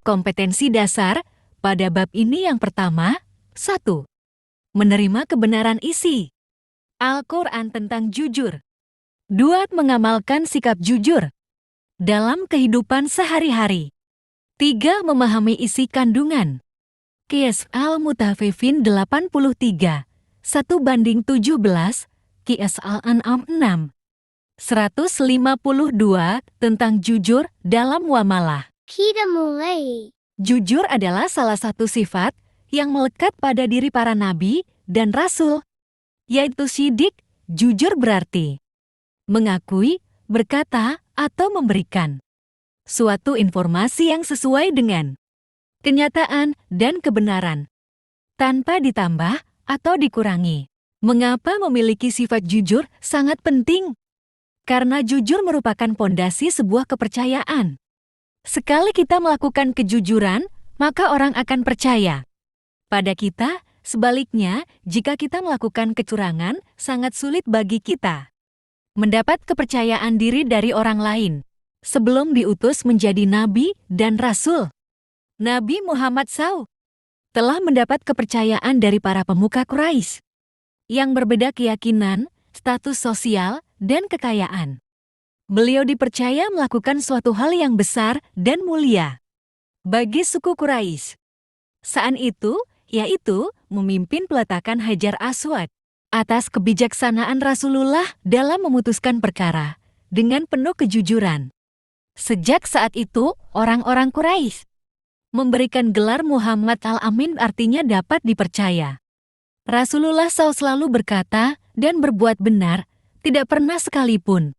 kompetensi dasar pada bab ini yang pertama, 1. Menerima kebenaran isi Al-Quran tentang jujur. 2. Mengamalkan sikap jujur dalam kehidupan sehari-hari. 3. Memahami isi kandungan. Qiyas Al-Mutaffifin 83, 1:17, Qiyas Al-An'am 6. 152 tentang jujur dalam muamalah. Kita mulai. Jujur adalah salah satu sifat yang melekat pada diri para nabi dan rasul, yaitu syidik. Jujur berarti mengakui, berkata, atau memberikan suatu informasi yang sesuai dengan kenyataan dan kebenaran, tanpa ditambah atau dikurangi. Mengapa memiliki sifat jujur sangat penting? Karena jujur merupakan pondasi sebuah kepercayaan. Sekali kita melakukan kejujuran, maka orang akan percaya pada kita. Sebaliknya, jika kita melakukan kecurangan, sangat sulit bagi kita mendapat kepercayaan diri dari orang lain sebelum diutus menjadi nabi dan rasul. Nabi Muhammad SAW telah mendapat kepercayaan dari para pemuka Quraisy yang berbeda keyakinan, status sosial, dan kekayaan. Beliau dipercaya melakukan suatu hal yang besar dan mulia bagi suku Quraisy saat itu, yaitu memimpin peletakan Hajar Aswad. Atas kebijaksanaan Rasulullah dalam memutuskan perkara dengan penuh kejujuran. Sejak saat itu, orang-orang Quraisy memberikan gelar Muhammad Al-Amin, artinya dapat dipercaya. Rasulullah SAW selalu berkata dan berbuat benar, tidak pernah sekalipun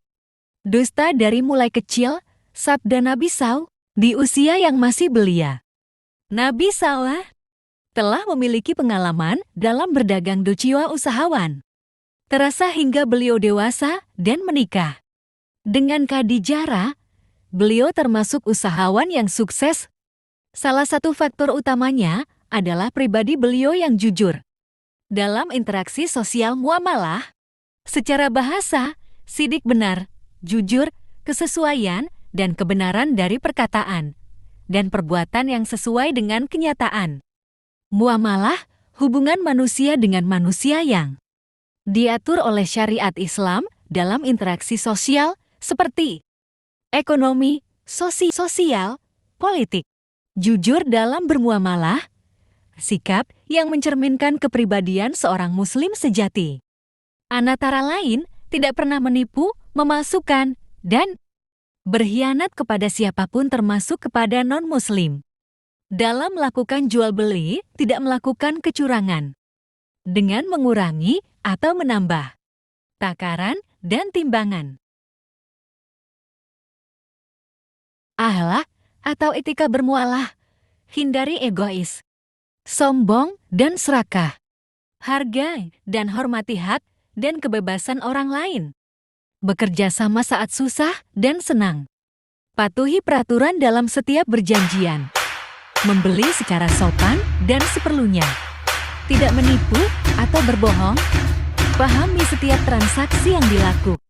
dusta dari mulai kecil, sabda Nabi SAW, di usia yang masih belia. Nabi SAW telah memiliki pengalaman dalam berdagang jiwa usahawan. Terasa hingga beliau dewasa dan menikah dengan Khadijah, beliau termasuk usahawan yang sukses. Salah satu faktor utamanya adalah pribadi beliau yang jujur dalam interaksi sosial muamalah. Secara bahasa, sidik benar, jujur, kesesuaian, dan kebenaran dari perkataan dan perbuatan yang sesuai dengan kenyataan. Muamalah, hubungan manusia dengan manusia yang diatur oleh syariat Islam dalam interaksi sosial seperti ekonomi, sosial, politik. Jujur dalam bermuamalah, sikap yang mencerminkan kepribadian seorang muslim sejati. Antara lain, tidak pernah menipu, memalsukan, dan berkhianat kepada siapapun termasuk kepada non-muslim. Dalam melakukan jual-beli, tidak melakukan kecurangan dengan mengurangi atau menambah takaran dan timbangan. Akhlak atau etika bermuamalah, hindari egois, sombong, dan serakah. Hargai dan hormati hak dan kebebasan orang lain. Bekerja sama saat susah dan senang. Patuhi peraturan dalam setiap berjanjian. Membeli secara sopan dan seperlunya. Tidak menipu atau berbohong. Pahami setiap transaksi yang dilakukan.